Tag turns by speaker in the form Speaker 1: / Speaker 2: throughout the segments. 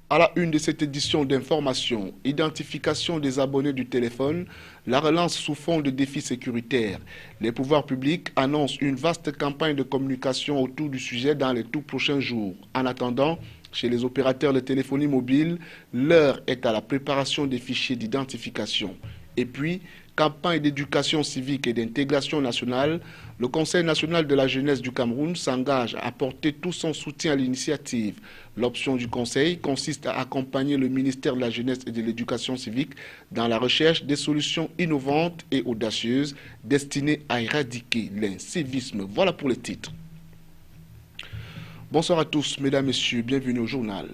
Speaker 1: À la une de cette édition d'information, identification des abonnés du téléphone, la relance sous fond de défis sécuritaires. Les pouvoirs publics annoncent une vaste campagne de communication autour du sujet dans les tout prochains jours. En attendant, chez les opérateurs de téléphonie mobile, l'heure est à la préparation des fichiers d'identification. Et puis, campagne d'éducation civique et d'intégration nationale, le Conseil national de la jeunesse du Cameroun s'engage à apporter tout son soutien à l'initiative. L'option du Conseil consiste à accompagner le ministère de la jeunesse et de l'éducation civique dans la recherche des solutions innovantes et audacieuses destinées à éradiquer l'incivisme. Voilà pour les titres. Bonsoir à tous, mesdames, messieurs, bienvenue au journal.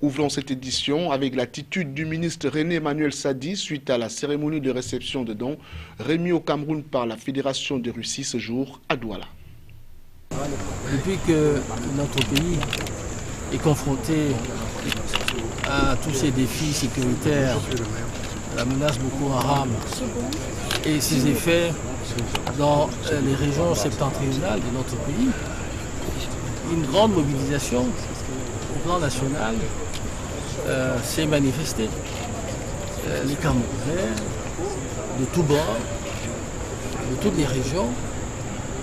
Speaker 1: Ouvrons cette édition avec l'attitude du ministre René Emmanuel Sadi suite à la cérémonie de réception de dons remis au Cameroun par la Fédération de Russie ce jour à Douala.
Speaker 2: Depuis que notre pays est confronté à tous ces défis sécuritaires, la menace Boko Haram et ses effets dans les régions septentrionales de notre pays, une grande mobilisation au plan national s'est manifestée. Les Camerounais de tous bords, de toutes les régions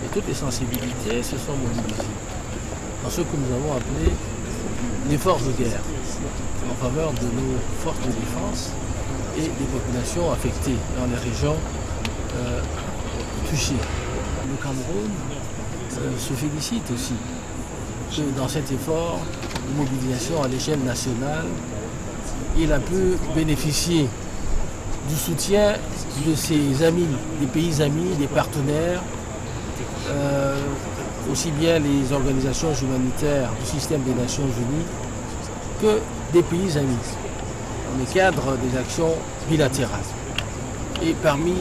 Speaker 2: et toutes les sensibilités se sont mobilisés dans ce que nous avons appelé l'effort de guerre en faveur de nos forces de défense et des populations affectées dans les régions touchées. Le Cameroun se félicite aussi que dans cet effort de mobilisation à l'échelle nationale, il a pu bénéficier du soutien de ses amis, des pays amis, des partenaires, aussi bien les organisations humanitaires du système des Nations Unies que des pays amis, dans le cadre des actions bilatérales. Et parmi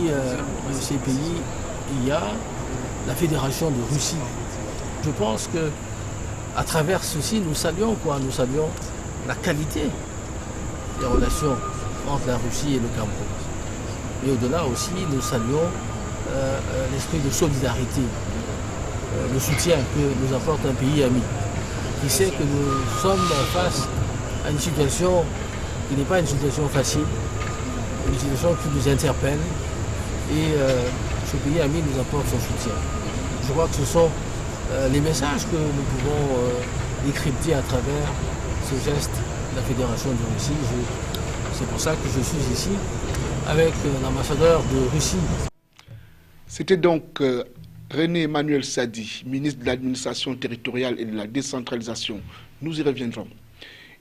Speaker 2: ces pays, il y a la Fédération de Russie. Je pense que à travers ceci, nous saluons la qualité des relations entre la Russie et le Cameroun. Et au-delà aussi, nous saluons l'esprit de solidarité, le soutien que nous apporte un pays ami, qui sait que nous sommes face à une situation qui n'est pas une situation facile, une situation qui nous interpelle, et ce pays ami nous apporte son soutien. Je crois que ce sont les messages que nous pouvons décrypter à travers ce geste de la Fédération de Russie. C'est pour ça que je suis ici avec l'ambassadeur de Russie.
Speaker 1: C'était donc René Emmanuel Sadi, ministre de l'administration territoriale et de la décentralisation. Nous y reviendrons.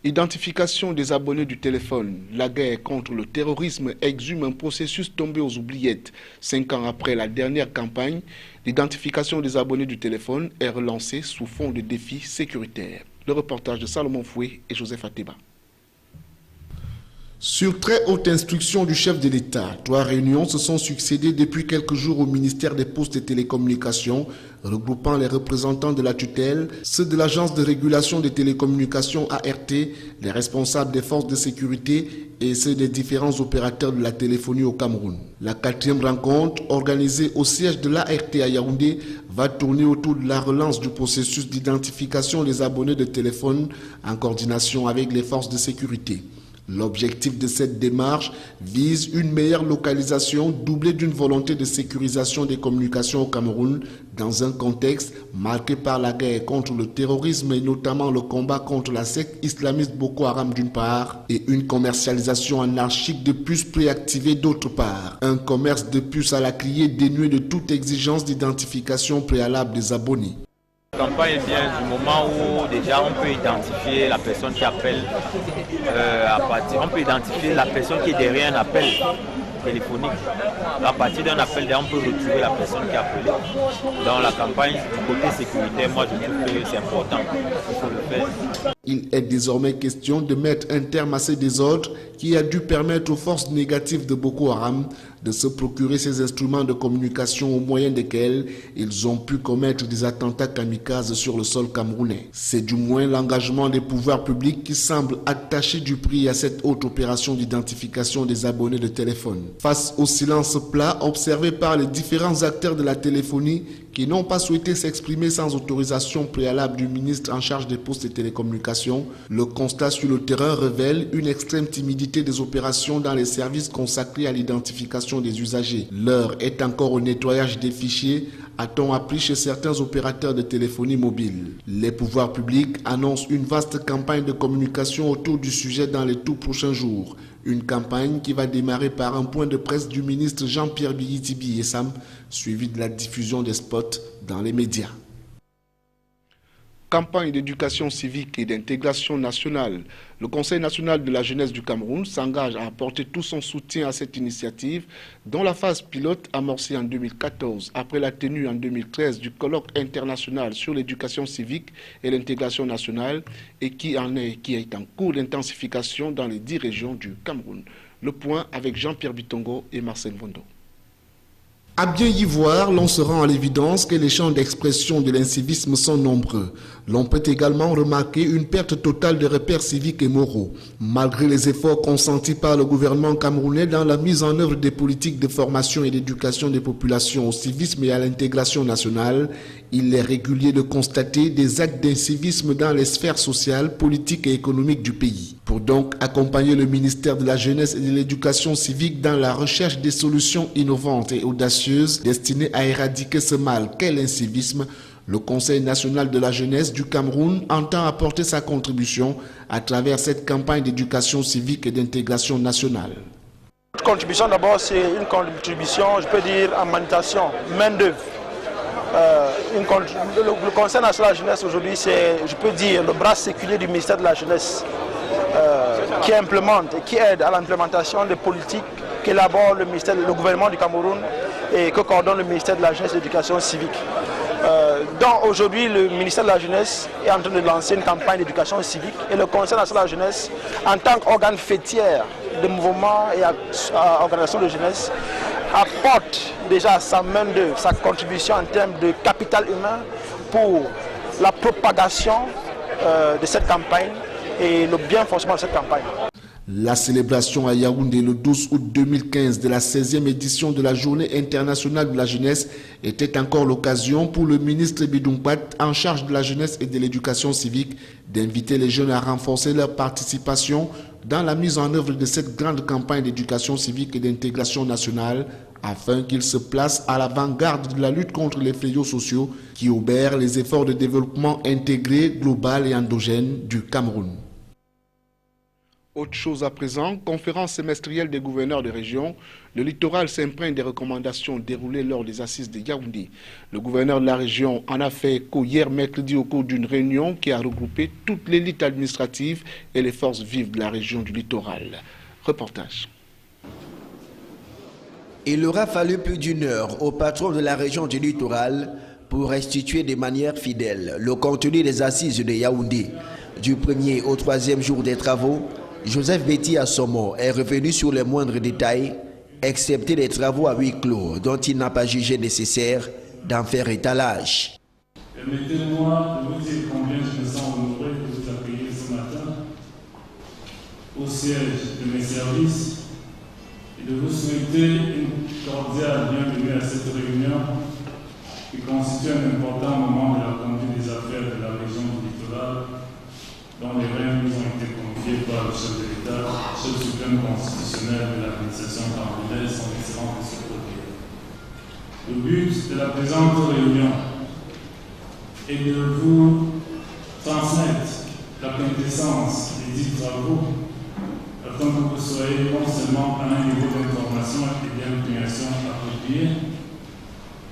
Speaker 1: Identification des abonnés du téléphone. La guerre contre le terrorisme exhume un processus tombé aux oubliettes. 5 ans après la dernière campagne, l'identification des abonnés du téléphone est relancée sous fond de défis sécuritaires. Le reportage de Salomon Foué et Joseph Ateba. Sur très haute instruction du chef de l'État, 3 réunions se sont succédées depuis quelques jours au ministère des Postes et Télécommunications, regroupant les représentants de la tutelle, ceux de l'Agence de régulation des télécommunications ART, les responsables des forces de sécurité et ceux des différents opérateurs de la téléphonie au Cameroun. La 4e rencontre, organisée au siège de l'ART à Yaoundé, va tourner autour de la relance du processus d'identification des abonnés de téléphone en coordination avec les forces de sécurité. L'objectif de cette démarche vise une meilleure localisation doublée d'une volonté de sécurisation des communications au Cameroun dans un contexte marqué par la guerre contre le terrorisme et notamment le combat contre la secte islamiste Boko Haram d'une part et une commercialisation anarchique de puces préactivées d'autre part. Un commerce de puces à la criée dénué de toute exigence d'identification préalable des abonnés.
Speaker 3: La campagne est bien du moment où déjà on peut identifier la personne qui appelle on peut identifier la personne qui est derrière un appel téléphonique. À partir d'un appel, on peut retrouver la personne qui a appelé. Dans la campagne du côté sécuritaire, moi je trouve que c'est important. Il faut le faire.
Speaker 1: Il est désormais question de mettre un terme à ces désordres qui a dû permettre aux forces négatives de Boko Haram de se procurer ces instruments de communication au moyen desquels ils ont pu commettre des attentats kamikazes sur le sol camerounais. C'est du moins l'engagement des pouvoirs publics qui semble attacher du prix à cette haute opération d'identification des abonnés de téléphone. Face au silence plat observé par les différents acteurs de la téléphonie qui n'ont pas souhaité s'exprimer sans autorisation préalable du ministre en charge des postes et télécommunications. Le constat sur le terrain révèle une extrême timidité des opérations dans les services consacrés à l'identification des usagers. L'heure est encore au nettoyage des fichiers, a-t-on appris chez certains opérateurs de téléphonie mobile. Les pouvoirs publics annoncent une vaste campagne de communication autour du sujet dans les tout prochains jours. Une campagne qui va démarrer par un point de presse du ministre Jean-Pierre Biyitibi Essam, suivi de la diffusion des spots dans les médias. Campagne d'éducation civique et d'intégration nationale. Le Conseil national de la jeunesse du Cameroun s'engage à apporter tout son soutien à cette initiative dont la phase pilote amorcée en 2014 après la tenue en 2013 du colloque international sur l'éducation civique et l'intégration nationale et qui est en cours d'intensification dans les 10 régions du Cameroun. Le point avec Jean-Pierre Bitongo et Marcel Vondo. À bien y voir, l'on se rend à l'évidence que les champs d'expression de l'incivisme sont nombreux. L'on peut également remarquer une perte totale de repères civiques et moraux. Malgré les efforts consentis par le gouvernement camerounais dans la mise en œuvre des politiques de formation et d'éducation des populations au civisme et à l'intégration nationale, il est régulier de constater des actes d'incivisme dans les sphères sociales, politiques et économiques du pays. Pour donc accompagner le ministère de la Jeunesse et de l'Éducation civique dans la recherche des solutions innovantes et audacieuses destinées à éradiquer ce mal qu'est l'incivisme, le Conseil national de la jeunesse du Cameroun entend apporter sa contribution à travers cette campagne d'éducation civique et d'intégration nationale.
Speaker 4: Notre contribution d'abord, c'est une contribution, je peux dire, en manutention, main-d'œuvre. Le Conseil national de la jeunesse aujourd'hui, c'est, je peux dire, le bras séculier du ministère de la jeunesse qui implémente et qui aide à l'implémentation des politiques qu'élabore le gouvernement du Cameroun et que coordonne le ministère de la jeunesse et de l'éducation civique. Donc aujourd'hui, le ministère de la Jeunesse est en train de lancer une campagne d'éducation civique et le Conseil national de la jeunesse, en tant qu'organe fêtière de mouvements et organisations de jeunesse, apporte déjà sa main-d'œuvre, sa contribution en termes de capital humain pour la propagation de cette campagne et le bien fonctionnement de cette campagne.
Speaker 1: La célébration à Yaoundé le 12 août 2015 de la 16e édition de la Journée internationale de la jeunesse était encore l'occasion pour le ministre Bidumpat, en charge de la jeunesse et de l'éducation civique, d'inviter les jeunes à renforcer leur participation dans la mise en œuvre de cette grande campagne d'éducation civique et d'intégration nationale afin qu'ils se placent à l'avant-garde de la lutte contre les fléaux sociaux qui obèrent les efforts de développement intégré, global et endogène du Cameroun. Autre chose à présent, conférence semestrielle des gouverneurs de région, le littoral s'imprègne des recommandations déroulées lors des assises de Yaoundé. Le gouverneur de la région en a fait écho hier mercredi au cours d'une réunion qui a regroupé toute l'élite administrative et les forces vives de la région du littoral. Reportage.
Speaker 5: Il aura fallu plus d'une heure au patron de la région du littoral pour restituer de manière fidèle le contenu des assises de Yaoundé. Du 1er au 3e jour des travaux, Joseph Betty Assomo est revenu sur les moindres détails, excepté les travaux à huis clos dont il n'a pas jugé nécessaire d'en faire étalage.
Speaker 6: Permettez-moi de vous dire combien je me sens honoré de vous accueillir ce matin au siège de mes services et de vous souhaiter une cordiale bienvenue à cette réunion qui constitue un important moment de la conduite des affaires de la région du littoral dont les règles nous ont été confiées par le chef de l'État, chef suprême constitutionnel de l'administration camerounaise, son excellence M. Côté. Le but de la présente réunion est de vous transmettre la quintessence des 10 travaux afin que vous soyez non seulement à un niveau d'information et d'imprégnation approprié,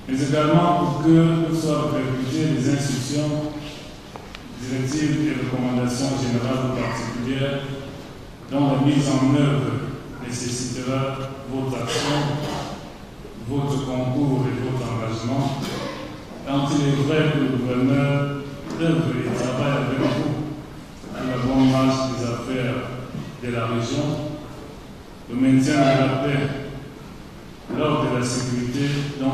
Speaker 6: mais également pour que vous soient répercutées les instructions, directives et recommandations générales ou particulières dont la mise en œuvre nécessitera votre action, votre concours et votre engagement, quand il est vrai que le gouverneur œuvre et travaille avec vous à la bonne marche des affaires de la région, le maintien de la paix, l'ordre de la sécurité dont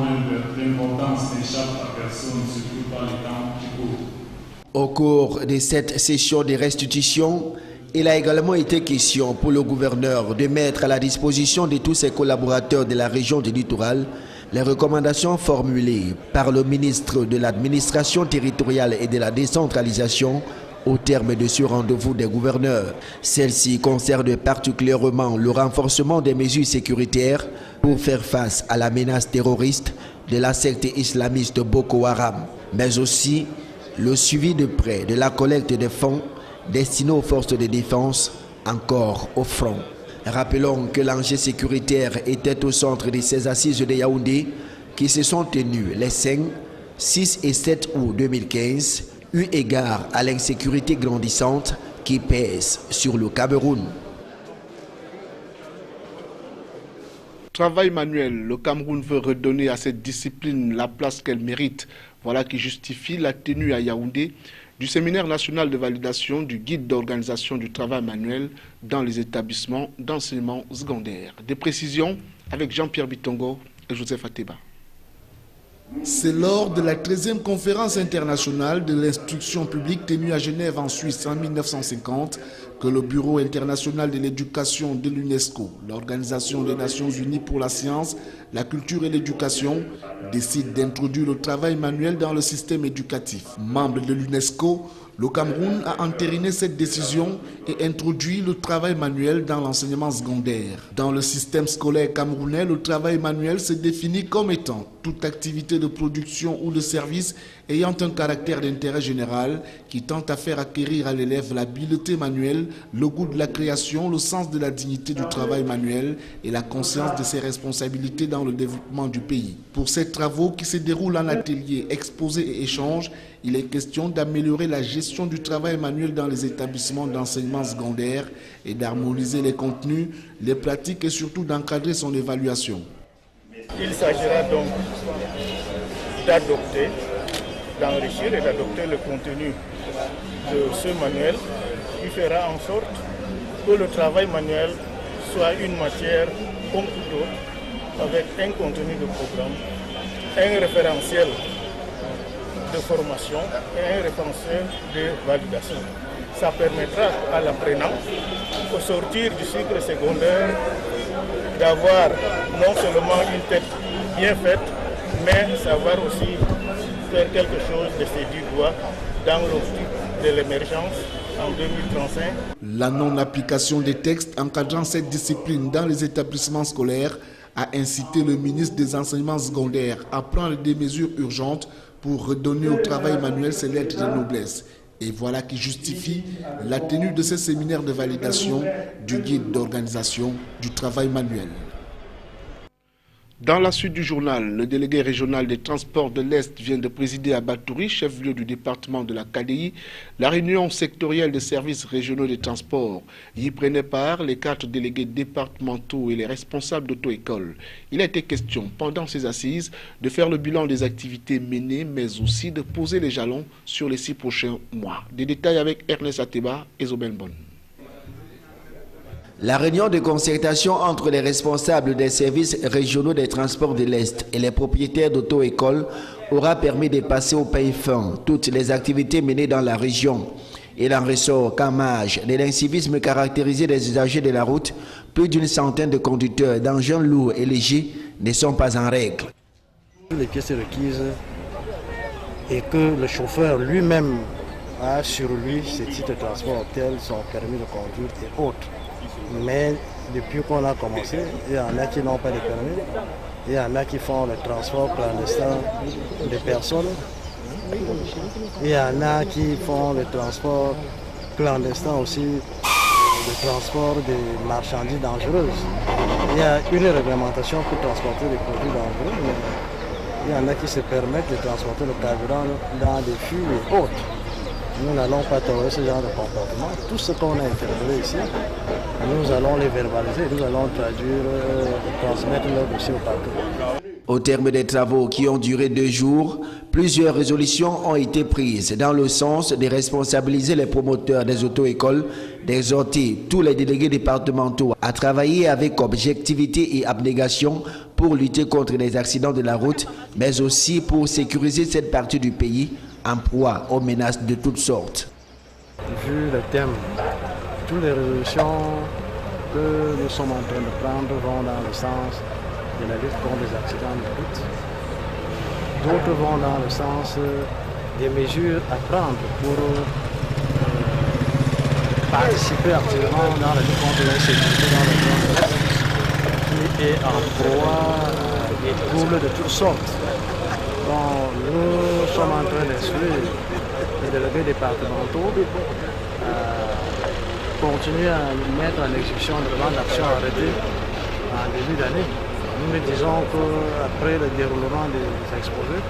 Speaker 6: l'importance n'échappe à personne, surtout par les temps qui courent.
Speaker 5: Au cours de cette session de restitution, il a également été question pour le gouverneur de mettre à la disposition de tous ses collaborateurs de la région du littoral Les recommandations formulées par le ministre de l'Administration territoriale et de la décentralisation au terme de ce rendez-vous des gouverneurs. Celle-ci concerne particulièrement le renforcement des mesures sécuritaires pour faire face à la menace terroriste de la secte islamiste Boko Haram, mais aussi le suivi de près de la collecte des fonds destinés aux forces de défense encore au front. Rappelons que l'enjeu sécuritaire était au centre de ces assises de Yaoundé qui se sont tenues les 5, 6 et 7 août 2015, eu égard à l'insécurité grandissante qui pèse sur le Cameroun.
Speaker 1: Travail manuel, le Cameroun veut redonner à cette discipline la place qu'elle mérite. Voilà qui justifie la tenue à Yaoundé du séminaire national de validation du guide d'organisation du travail manuel dans les établissements d'enseignement secondaire. Des précisions avec Jean-Pierre Bitongo et Joseph Ateba. C'est lors de la 13e conférence internationale de l'instruction publique tenue à Genève en Suisse en 1950 que le Bureau international de l'éducation de l'UNESCO, l'Organisation des Nations Unies pour la science, la culture et l'éducation, décide d'introduire le travail manuel dans le système éducatif. Membre de l'UNESCO, le Cameroun a entériné cette décision et introduit le travail manuel dans l'enseignement secondaire. Dans le système scolaire camerounais, le travail manuel se définit comme étant toute activité de production ou de service ayant un caractère d'intérêt général qui tente à faire acquérir à l'élève l'habileté manuelle, le goût de la création, le sens de la dignité du travail manuel et la conscience de ses responsabilités dans le développement du pays. Pour ces travaux qui se déroulent en atelier, exposés et échanges, il est question d'améliorer la gestion du travail manuel dans les établissements d'enseignement secondaire et d'harmoniser les contenus, les pratiques et surtout d'encadrer son évaluation.
Speaker 7: Il s'agira donc d'adopter, d'enrichir et d'adopter le contenu de ce manuel qui fera en sorte que le travail manuel soit une matière comme tout autre, avec un contenu de programme, un référentiel de formation et un référentiel de validation. Ça permettra à l'apprenant, au sortir du cycle secondaire, d'avoir non seulement une tête bien faite, mais savoir aussi faire quelque chose de ses 10 doigts dans l'optique de l'émergence en 2035.
Speaker 1: La non-application des textes encadrant cette discipline dans les établissements scolaires a incité le ministre des enseignements secondaires à prendre des mesures urgentes pour redonner au travail manuel ses lettres de noblesse. Et voilà qui justifie la tenue de ces séminaires de validation du guide d'organisation du travail manuel. Dans la suite du journal, le délégué régional des transports de l'Est vient de présider à Batouri, chef-lieu du département de la KDI, la réunion sectorielle des services régionaux des transports. Y prenaient part les 4 délégués départementaux et les responsables d'auto-école. Il a été question, pendant ces assises, de faire le bilan des activités menées, mais aussi de poser les jalons sur les 6 prochains mois. Des détails avec Ernest Ateba et Zobel Bon.
Speaker 5: La réunion de concertation entre les responsables des services régionaux des transports de l'Est et les propriétaires d'auto-écoles aura permis de passer au peigne fin toutes les activités menées dans la région. Il en ressort qu'en marge de l'incivisme caractérisé des usagers de la route, plus d'une centaine de conducteurs d'engins lourds et légers ne sont pas en règle.
Speaker 8: Les pièces requises et que le chauffeur lui-même a sur lui ses titres de transport tels son permis de conduire et autres. Mais depuis qu'on a commencé, il y en a qui n'ont pas de permis, il y en a qui font le transport clandestin des personnes, il y en a qui font le transport clandestin aussi, le transport des marchandises dangereuses. Il y a une réglementation pour transporter des produits dangereux, mais il y en a qui se permettent de transporter le carburant dans des fûts et autres. Nous n'allons pas tolérer ce genre de comportement. Tout ce qu'on a interpellé ici, nous allons les verbaliser, nous allons traduire, transmettre leur dossier au parquet.
Speaker 5: Au terme des travaux qui ont duré 2 jours, plusieurs résolutions ont été prises dans le sens de responsabiliser les promoteurs des auto-écoles, d'exhorter tous les délégués départementaux à travailler avec objectivité et abnégation pour lutter contre les accidents de la route, mais aussi pour sécuriser cette partie du pays en proie aux menaces de toutes sortes.
Speaker 8: Vu le thème, toutes les résolutions que nous sommes en train de prendre vont dans le sens de la lutte contre les accidents de la route. D'autres vont dans le sens des mesures à prendre pour participer activement dans la lutte contre l'insécurité dans le monde qui est en proie à des troubles de toutes sortes. Bon, nous sommes en train d'instruire les délégués départementaux continuer à mettre en exécution le plan d'action arrêté en début d'année. Nous disons qu'après le déroulement des exposés,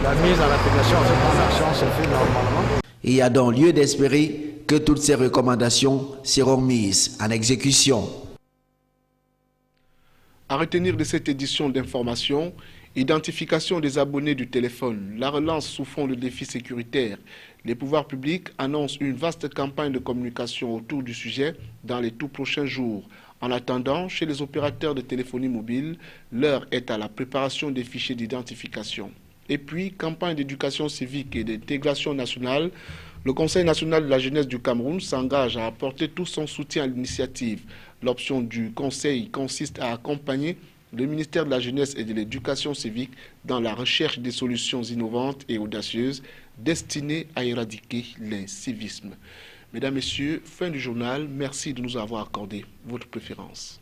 Speaker 8: la mise en application de ce plan d'action se fait normalement.
Speaker 5: Il y a donc lieu d'espérer que toutes ces recommandations seront mises en exécution.
Speaker 1: À retenir de cette édition d'information, identification des abonnés du téléphone, la relance sous fond de défis sécuritaires. Les pouvoirs publics annoncent une vaste campagne de communication autour du sujet dans les tout prochains jours. En attendant, chez les opérateurs de téléphonie mobile, l'heure est à la préparation des fichiers d'identification. Et puis, campagne d'éducation civique et d'intégration nationale, le Conseil national de la jeunesse du Cameroun s'engage à apporter tout son soutien à l'initiative. L'option du Conseil consiste à accompagner le ministère de la Jeunesse et de l'Éducation civique dans la recherche des solutions innovantes et audacieuses destinées à éradiquer l'incivisme. Mesdames, Messieurs, fin du journal. Merci de nous avoir accordé votre préférence.